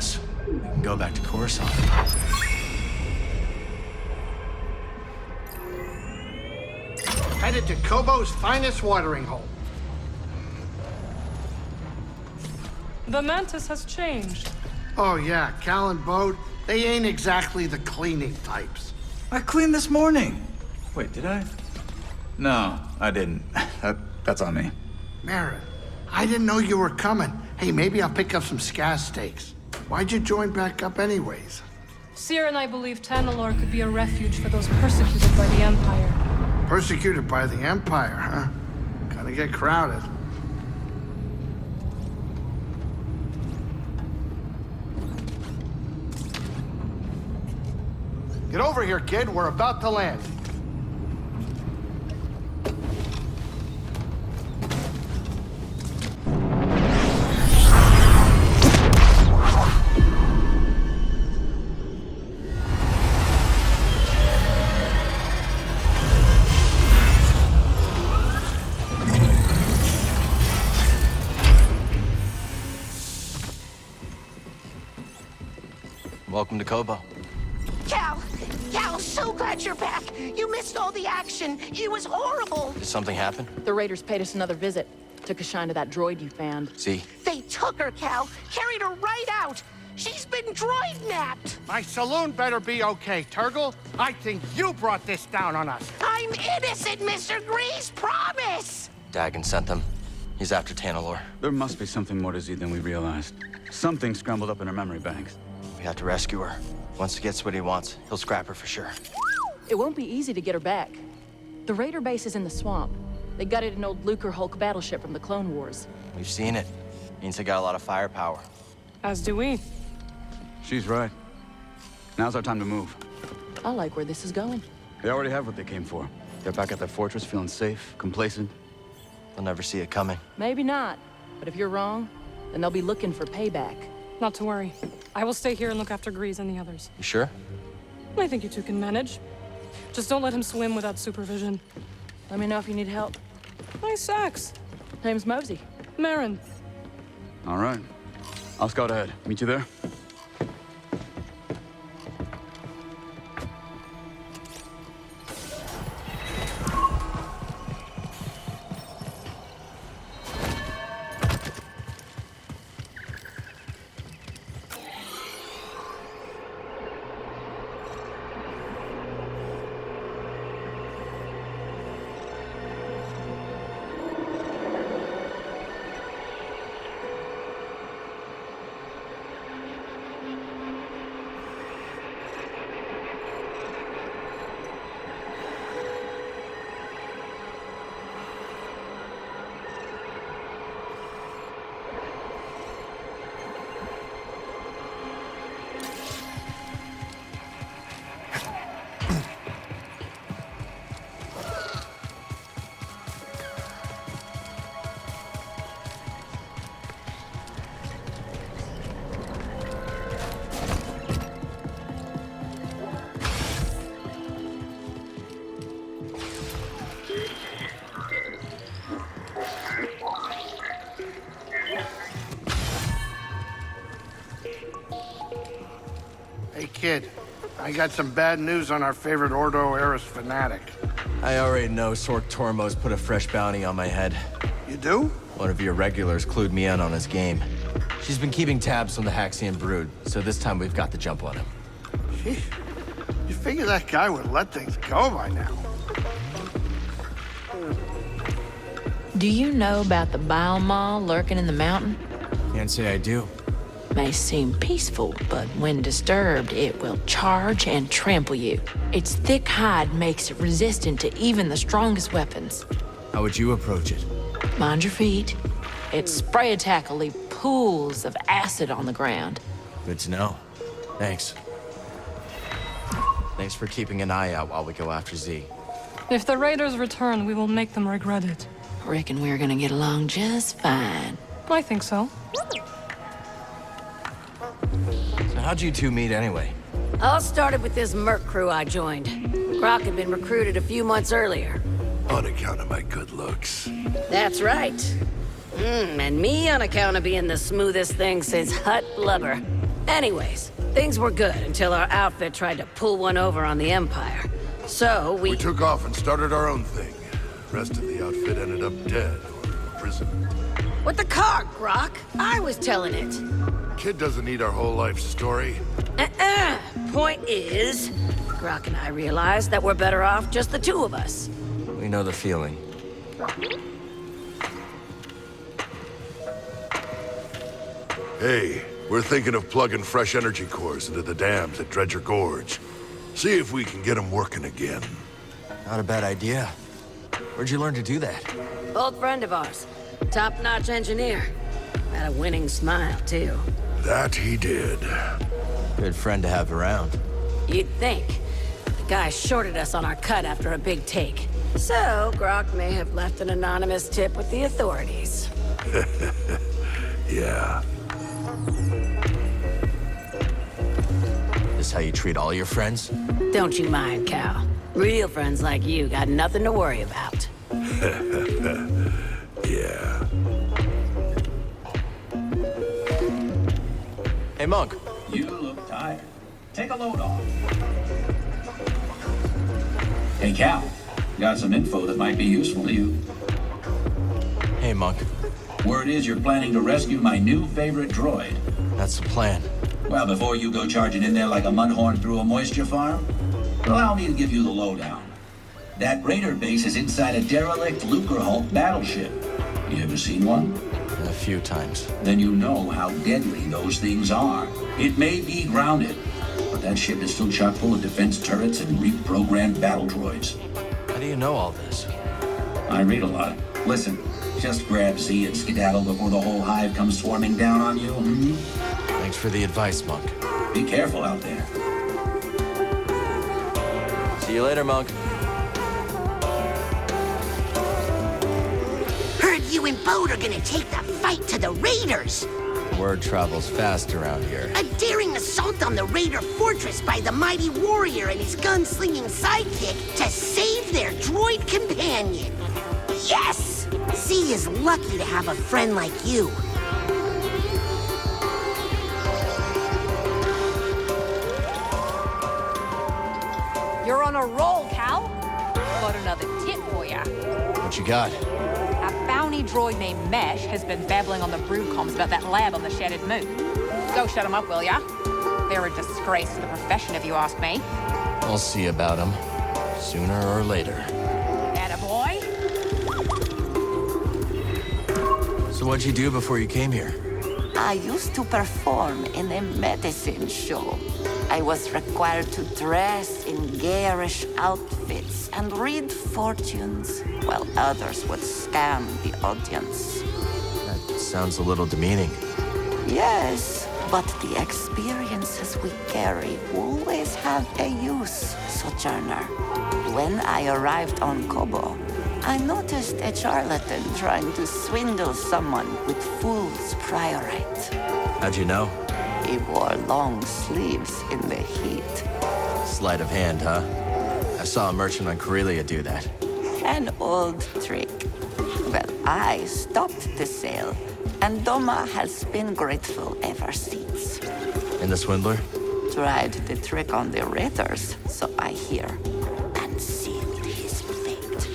us, we can go back to Coruscant. Headed to Kobo's finest watering hole. The Mantis has changed. Oh yeah, Cal and Bode, they ain't exactly the cleaning types. I cleaned this morning. Wait, did I? No, I didn't. That's on me. Marin, I didn't know you were coming. Hey, maybe I'll pick up some scaz steaks. Why'd you join back up anyways? Seer and I believe Tanalorr could be a refuge for those persecuted by the Empire. Persecuted by the Empire, huh? Gonna get crowded. Get over here, kid. We're about to land. Welcome to Kobo. Cal, so glad you're back. You missed all the action. It was horrible. Did something happen? The Raiders paid us another visit. Took a shine to that droid you found. See? They took her, Cal. Carried her right out. She's been droid napped. My saloon better be okay, Turgle. I think you brought this down on us. I'm innocent, Mr. Grease. Promise. Dagan sent them. He's after Tanalorr. There must be something more to Z than we realized. Something scrambled up in her memory banks. We have to rescue her. Once he gets what he wants, he'll scrap her for sure. It won't be easy to get her back. The Raider base is in the swamp. They gutted an old Lucre Hulk battleship from the Clone Wars. We've seen it. Means they got a lot of firepower. As do we. She's right. Now's our time to move. I like where this is going. They already have what they came for. They're back at their fortress feeling safe, complacent. They'll never see it coming. Maybe not. But if you're wrong, then they'll be looking for payback. Not to worry. I will stay here and look after Grease and the others. You sure? I think you two can manage. Just don't let him swim without supervision. Let me know if you need help. Nice axe. Name's Mosey. Marin. All right. I'll scout ahead. Meet you there? Hey, kid. I got some bad news on our favorite Ordo Eris fanatic. I already know Sork Tormo's put a fresh bounty on my head. You do? One of your regulars clued me in on his game. She's been keeping tabs on the Haxian brood, so this time we've got the jump on him. Gee, you figure that guy would let things go by now. Do you know about the bile maw lurking in the mountain? Can't say I do. May seem peaceful, but when disturbed, it will charge and trample you. Its thick hide makes it resistant to even the strongest weapons. How would you approach it? Mind your feet. Its spray attack will leave pools of acid on the ground. Good to know. Thanks. Thanks for keeping an eye out while we go after Z. If the Raiders return, we will make them regret it. Reckon we're gonna get along just fine. I think so. So how'd you two meet anyway? All started with this merc crew I joined. Croc had been recruited a few months earlier. On account of my good looks. That's right. And me on account of being the smoothest thing since hut blubber. Anyways, things were good until our outfit tried to pull one over on the Empire. So We took off and started our own thing. Rest of the outfit ended up dead or in prison. With the car, Grok. I was telling it. Kid doesn't need our whole life story. Point is, Grok and I realized that we're better off just the two of us. We know the feeling. Hey, we're thinking of plugging fresh energy cores into the dams at Dredger Gorge. See if we can get them working again. Not a bad idea. Where'd you learn to do that? Old friend of ours. Top-notch engineer. Had a winning smile, too. That he did. Good friend to have around. You'd think. The guy shorted us on our cut after a big take. So, Grok may have left an anonymous tip with the authorities. Yeah. This how you treat all your friends? Don't you mind, Cal. Real friends like you got nothing to worry about. Yeah. Hey, Monk. You look tired. Take a load off. Hey, Cal. Got some info that might be useful to you. Hey, Monk. Word is you're planning to rescue my new favorite droid. That's the plan. Well, before you go charging in there like a mudhorn through a moisture farm, allow me to give you the lowdown. That raider base is inside a derelict Lucrehulk battleship. You ever seen one? A few times. Then you know how deadly those things are. It may be grounded, but that ship is still chock full of defense turrets and reprogrammed battle droids. How do you know all this? I read a lot. Listen, just grab Z and skedaddle before the whole hive comes swarming down on you. Thanks for the advice, Monk. Be careful out there. See you later, Monk. Heard you and Bode are gonna take the fight to the Raiders. Word travels fast around here. A daring assault on the Raider fortress by the mighty warrior and his gunslinging sidekick to save their droid companion. Yes! Z is lucky to have a friend like you. You're on a roll, Cal. Got another tip for ya. What you got? A bounty droid named Mesh has been babbling on the brood comms about that lab on the Shattered Moon. Go shut him up, will ya? They're a disgrace to the profession, if you ask me. I'll see about him. Sooner or later. Attaboy. So what'd you do before you came here? I used to perform in a medicine show. I was required to dress in garish outfits and read fortunes, while others would scam the audience. That sounds a little demeaning. Yes, but the experiences we carry always have a use, Sojourner. When I arrived on Kobo, I noticed a charlatan trying to swindle someone with fool's priorite. How'd you know? He wore long sleeves in the heat. Sleight of hand, huh? I saw a merchant on Corellia do that. An old trick. Well, I stopped the sale, and Doma has been grateful ever since. And the swindler? Tried the trick on the Raiders, so I hear, and sealed his fate.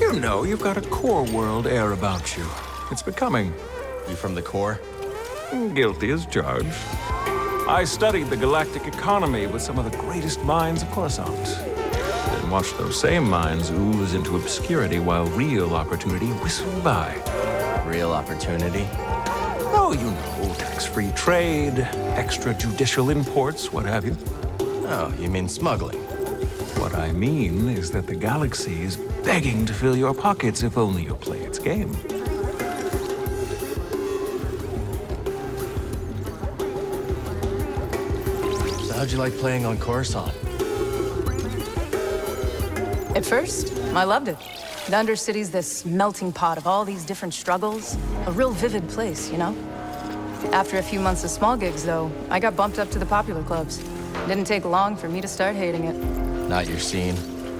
You know, you've got a core world air about you. It's becoming. You from the core? Guilty as charged. I studied the galactic economy with some of the greatest minds of Coruscant. Then watched those same minds ooze into obscurity while real opportunity whistled by. Real opportunity? Oh, you know, tax-free trade, extrajudicial imports, what have you. Oh, you mean smuggling? What I mean is that the galaxy is begging to fill your pockets if only you'll play its game. How'd you like playing on Coruscant? At first, I loved it. The Undercity's this melting pot of all these different struggles. A real vivid place, you know? After a few months of small gigs, though, I got bumped up to the popular clubs. Didn't take long for me to start hating it. Not your scene?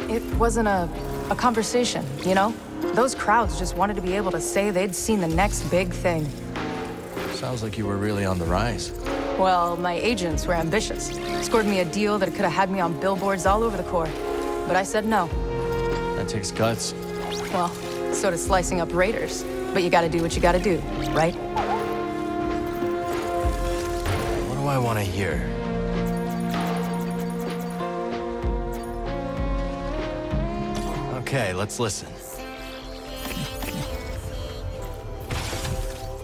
It wasn't a conversation, you know? Those crowds just wanted to be able to say they'd seen the next big thing. Sounds like you were really on the rise. Well, my agents were ambitious. Scored me a deal that could have had me on billboards all over the core. But I said no. That takes guts. Well, so does slicing up raiders. But you gotta do what you gotta do, right? What do I want to hear? Okay, let's listen.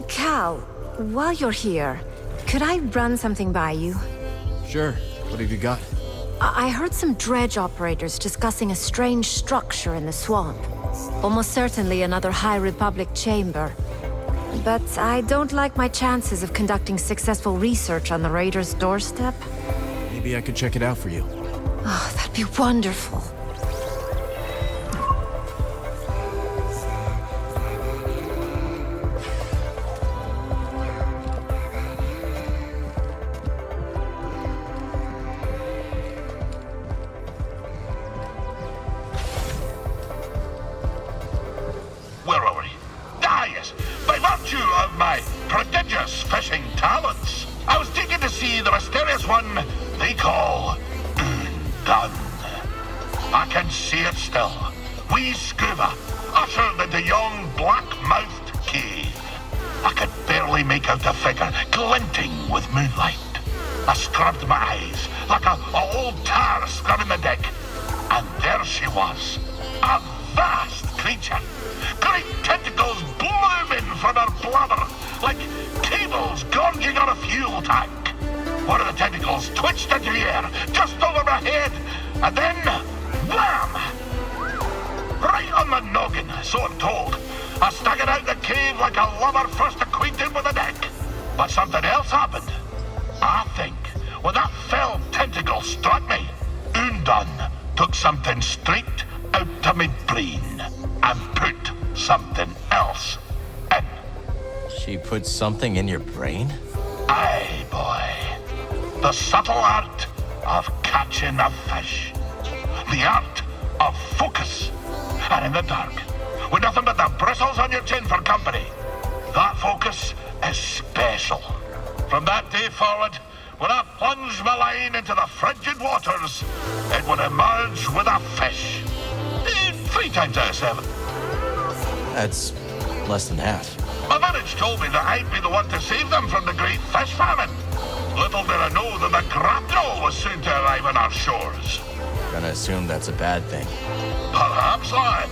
Cal, while you're here, could I run something by you? Sure. What have you got? I heard some dredge operators discussing a strange structure in the swamp. Almost certainly another High Republic chamber. But I don't like my chances of conducting successful research on the Raiders' doorstep. Maybe I could check it out for you. Oh, that'd be wonderful. Where are we? Ah, yes. By virtue of my prodigious fishing talents, I was taken to see the mysterious one they call Undone. I can see it still. Wee scuba, ushered into yon black-mouthed cave. I could barely make out the figure, glinting with moonlight. I scrubbed my eyes like a old tar scrubbing the deck. And there she was, a vast creature. Great tentacles blooming from her blubber, like cables gorging on a fuel tank. One of the tentacles twitched into the air, just over my head, and then, wham! Right on the noggin, so I'm told. I staggered out the cave like a lover first acquainted with a deck. But something else happened. I think when that fell tentacle struck me, Undone took something straight out to my brain and put something else in. She put something in your brain? Aye, boy. The subtle art of catching a fish. The art of focus. And in the dark, with nothing but the bristles on your chin for company, that focus is special. From that day forward, when I plunged my line into the frigid waters, it would emerge with a fish. 3 times out of 7. That's less than half. My village told me that I'd be the one to save them from the great fish famine. Little did I know that the grapnel was soon to arrive on our shores. Gonna assume that's a bad thing. Perhaps, lad.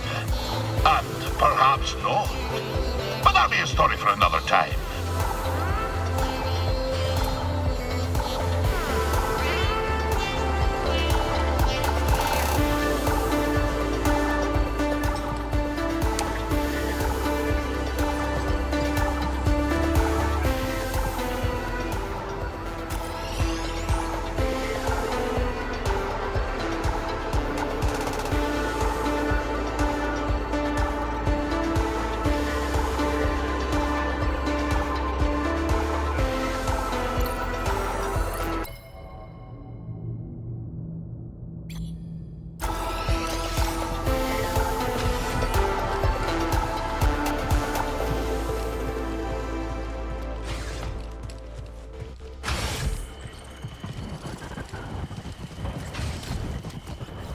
And perhaps not. But that'll be a story for another time.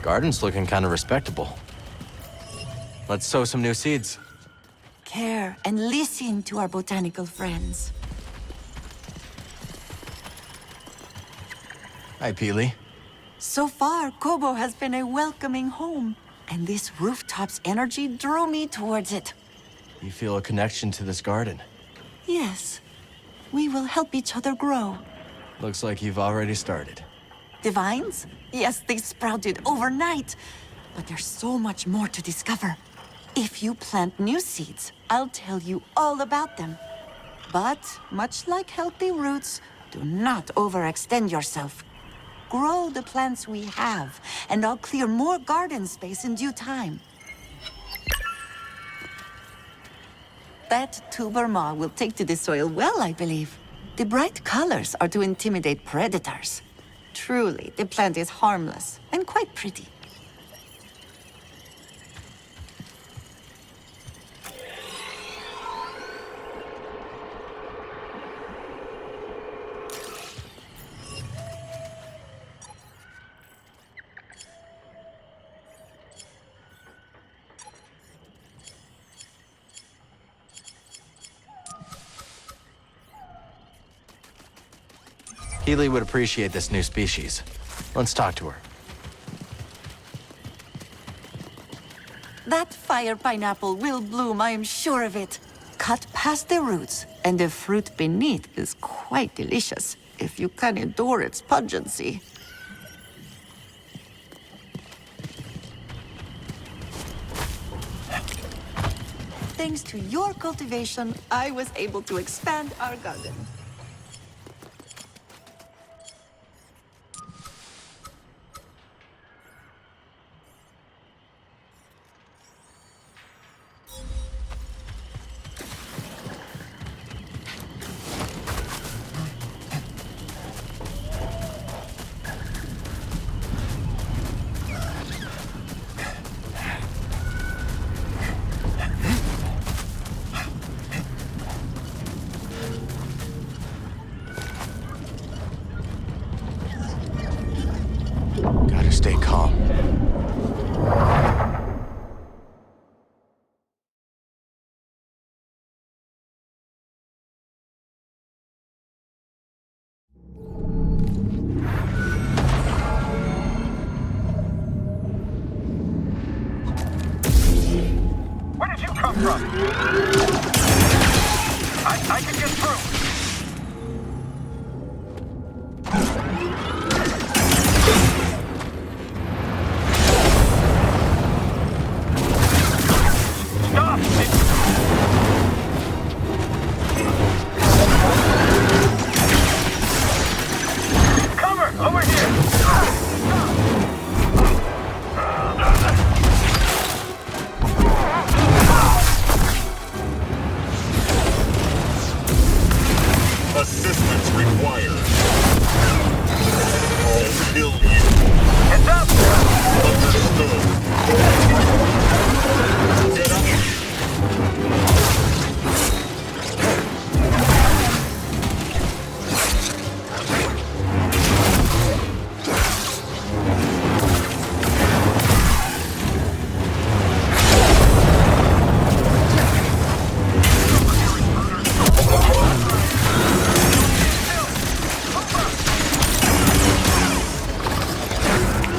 Garden's looking kind of respectable. Let's sow some new seeds. Care and listen to our botanical friends. Hi, Peely. So far, Kobo has been a welcoming home, and this rooftop's energy drew me towards it. You feel a connection to this garden. Yes, we will help each other grow. Looks like you've already started. The vines? Yes, they sprouted overnight. But there's so much more to discover. If you plant new seeds, I'll tell you all about them. But, much like healthy roots, do not overextend yourself. Grow the plants we have, and I'll clear more garden space in due time. That tuber maw will take to the soil well, I believe. The bright colors are to intimidate predators. Truly, the plant is harmless and quite pretty. Healy would appreciate this new species. Let's talk to her. That fire pineapple will bloom, I am sure of it. Cut past the roots, and the fruit beneath is quite delicious, if you can endure its pungency. Thanks to your cultivation, I was able to expand our garden. Gotta stay calm. Where did you come from? I can get through. Assistance required. I'll kill you. Heads up! Understood. Get up.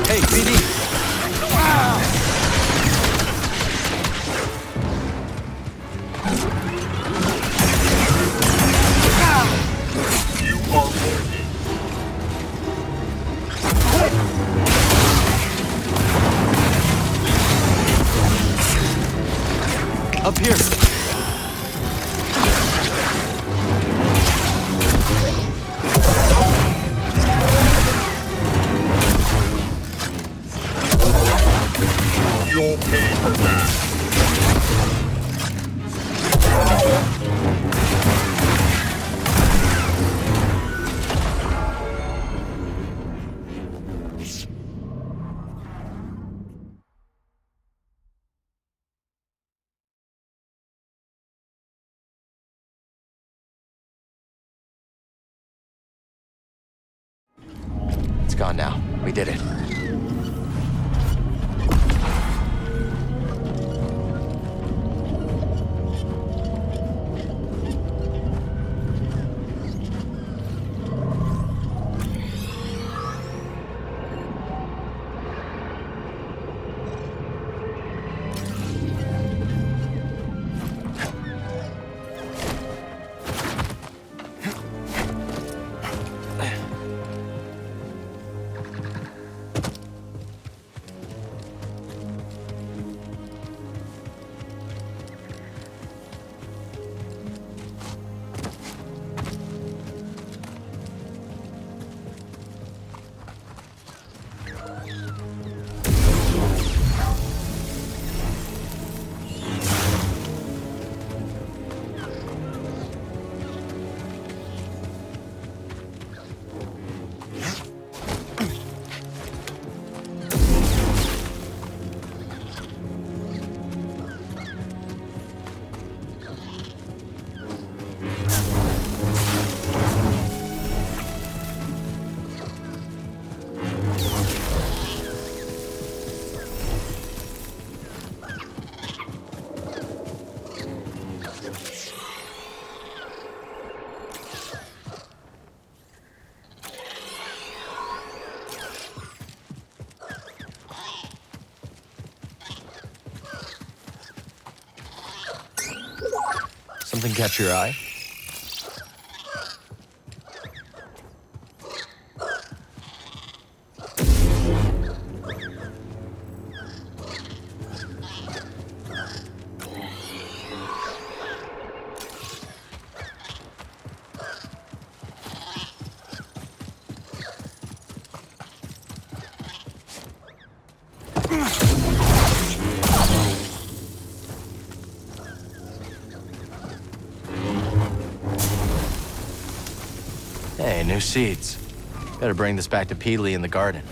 Hey, BD! You are wounded. Up here! You'll pay for that. It's gone now. We did it. Something catch your eye? Hey, new seeds. Better bring this back to Peely in the garden.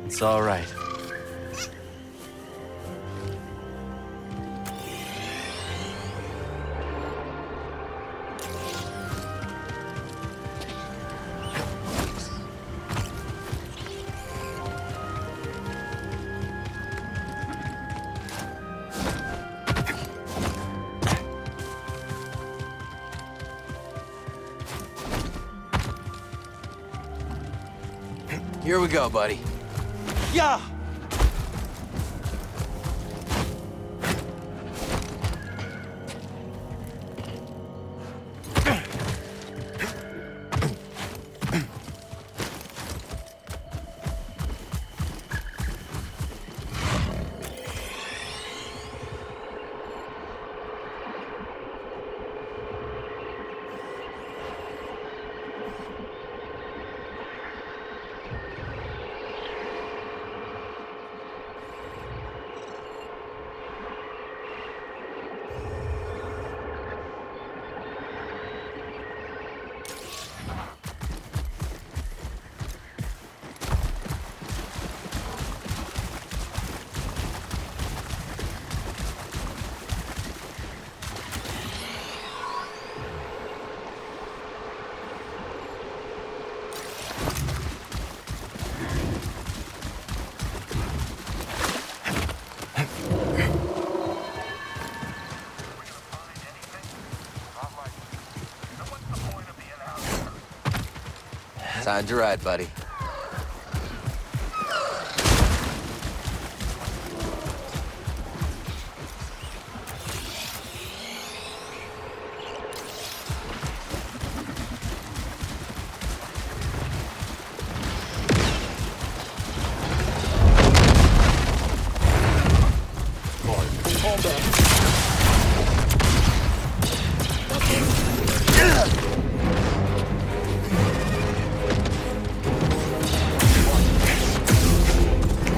It's all right. Here we go, buddy. Yeah! Time to ride, buddy.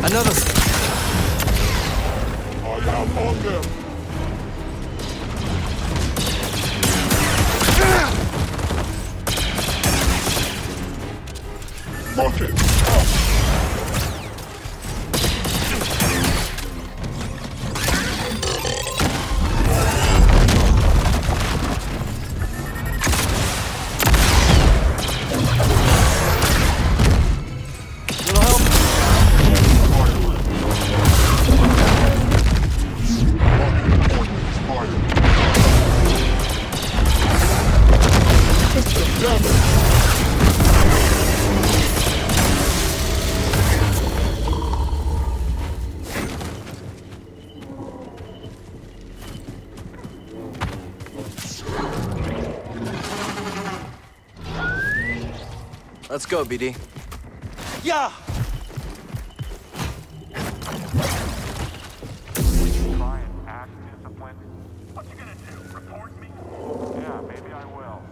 Another. I am on them. Rocket. Let's go, BD. Yeah! Try and act disciplined. What you gonna do? Report me? Yeah, maybe I will.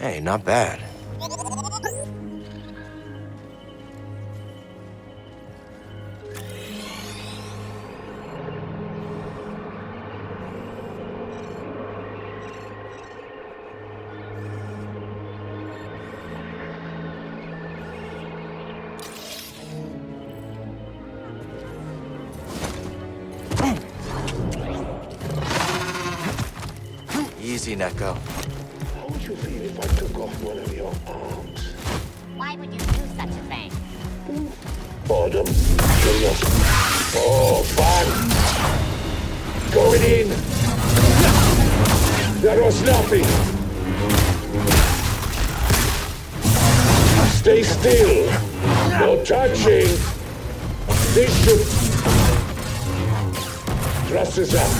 Hey, not bad. Easy, Neko. How would you feel if I took off one of your arms? Why would you do such a thing? Boredom, curiosity. Oh, fun! Going in! There was nothing! Stay still! No touching! This should... Thrusters up!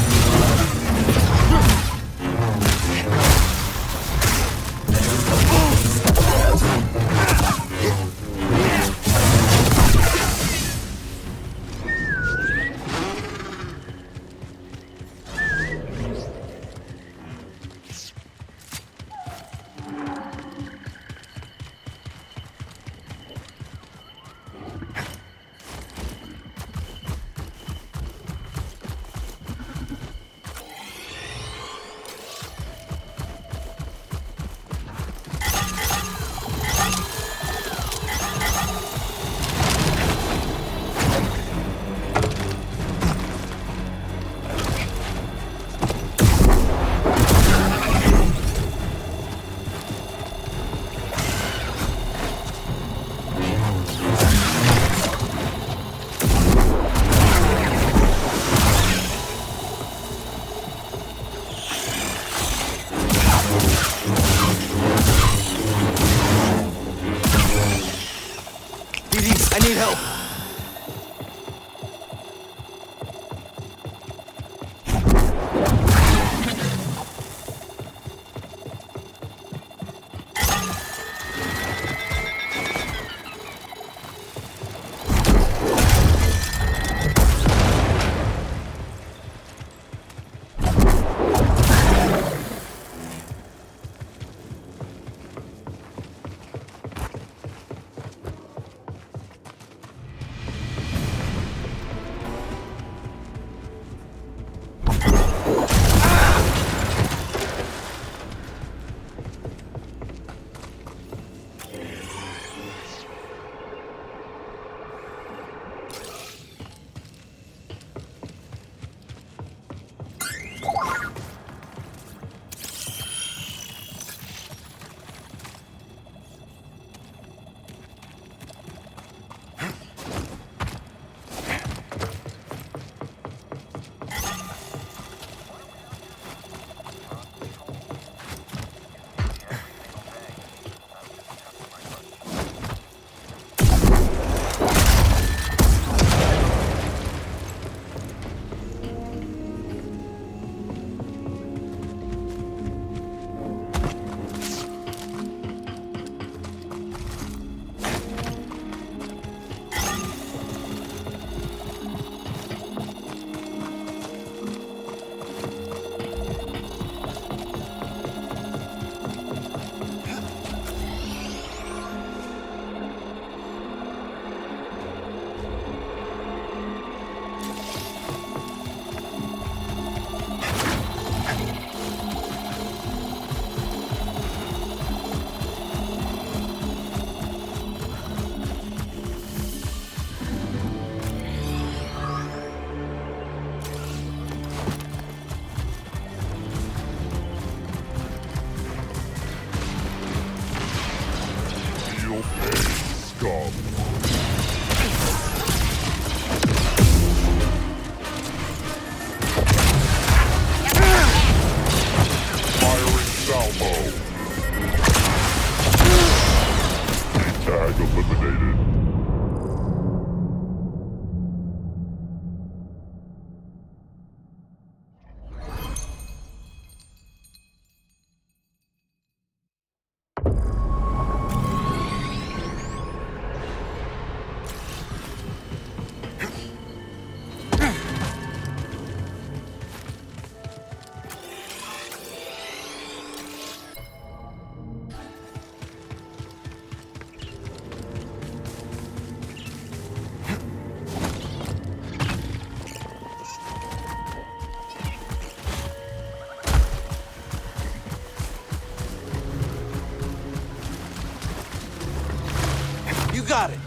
I need help. Dog. Firing salvo. Tag eliminated. You got it.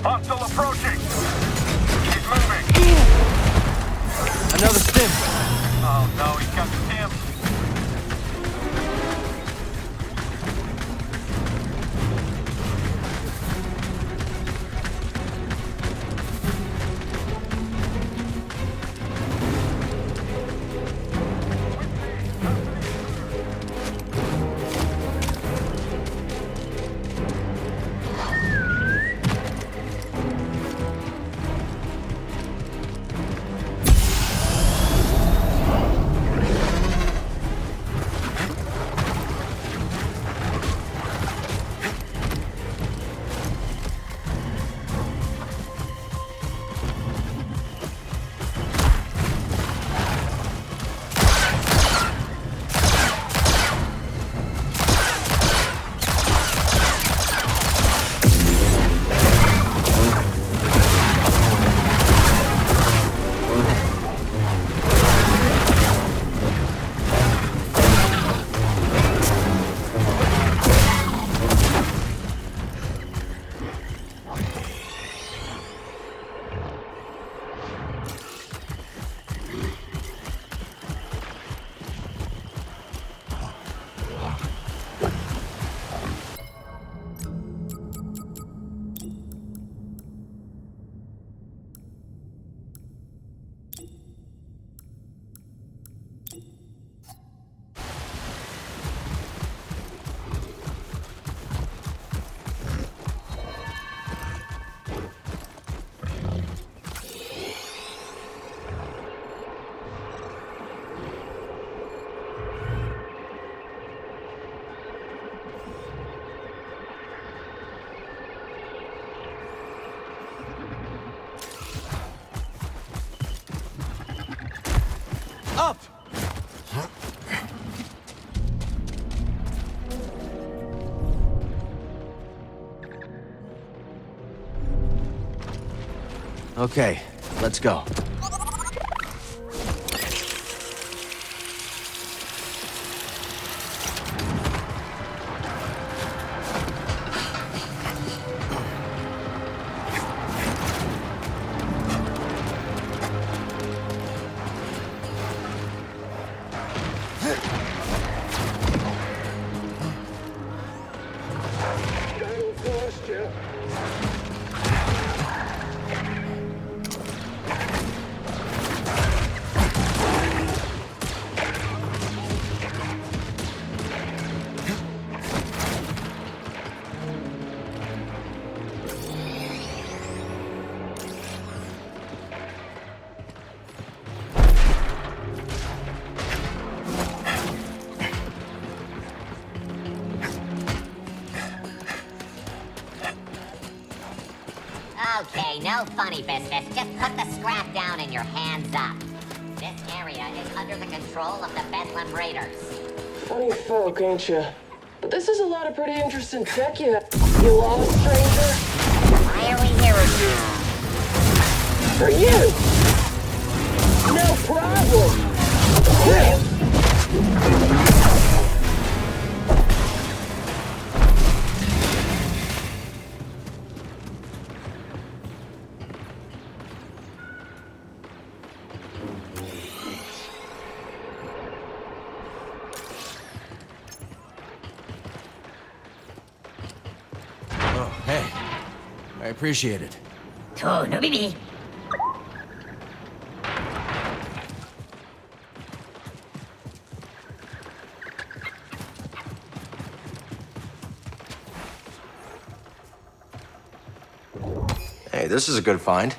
Hostile approaching. He's moving. Another stim. Oh no, he's got the stim. Up! Okay, let's go. Okay, no funny business. Just put the scrap down and your hands up. This area is under the control of the Bedlam Raiders. Funny folk, ain't you? But this is a lot of pretty interesting tech you have. You lost, stranger? Why are we here again? For you! No problem! Oh, hey. I appreciate it. Oh, no baby. Hey, this is a good find.